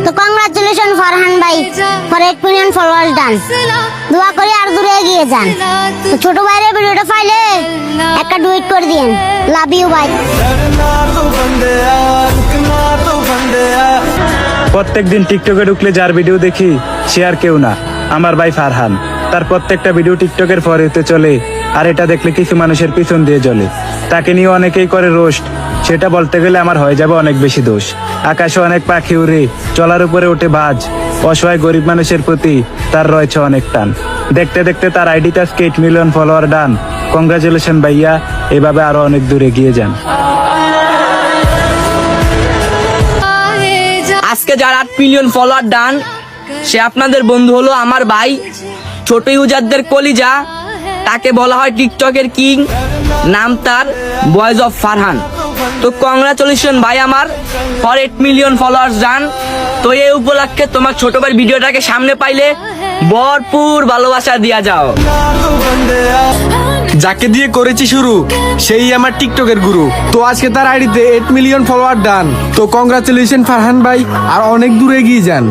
তো কংগ্রাচুলেশন ফারহান ভাই for 8 million followers ডান। দোয়া করি আর দূরে এগিয়ে যান। তো ছোট ভাইয়ের ভিডিওটা পাইলে একটা টুইট করে দিন। লাভ ইউ ভাই। প্রত্যেকদিন টিকটকে ঢুকলে যার ভিডিও দেখি সে আর কেউ না, আমার ভাই ফারহান। তার প্রত্যেকটা ভিডিও টিকটকের ফরেতে চলে, আর এটা দেখলে কিছু মানুষের পিছন দিয়ে জ্বলে। তাকে নিয়ে অনেকেই করে রোস্ট, সেটা বলতে গেলে আমার হয়ে যাবে অনেক বেশি দোষ। আকাশে অনেক পাখি উড়ে, চলার উপরে ওঠে বাজ, অসহায় গরিব মানুষের প্রতি তার রয়েছে অনেক টান। দেখতে দেখতে তার আইডিতে আজকে 8 মিলিয়ন ফলোয়ার ডান। কংগ্রাচুলেশন ভাইয়া, এভাবে আরো অনেক দূরে গিয়ে যান। আজকে যার 8 মিলিয়ন ফলোয়ার ডান, সে আপনাদের বন্ধু হলো আমার ভাই, ছোট ইউজারদের কলিজা। তাকে বলা হয় টিকটকের কিং, নাম তার বয়েজ অফ ফারহান। তো কংগ্রাচুলেশন ভাই আমার ফর 8 মিলিয়ন ফলোয়ার্স ডান। তো এই উপলক্ষে তোমার ছোট ভাই ভিডিওটাকে সামনে পাইলে ভরপুর ভালোবাসা দিয়া যাও। যাকে দিয়ে করেছি শুরু সেই আমার টিকটকের গুরু। তো আজকে তার আইডিতে 8 মিলিয়ন ফলোয়ার ডান। তো কংগ্রাচুলেশন ফারহান ভাই, আর অনেক দূরে এগিয়ে যান।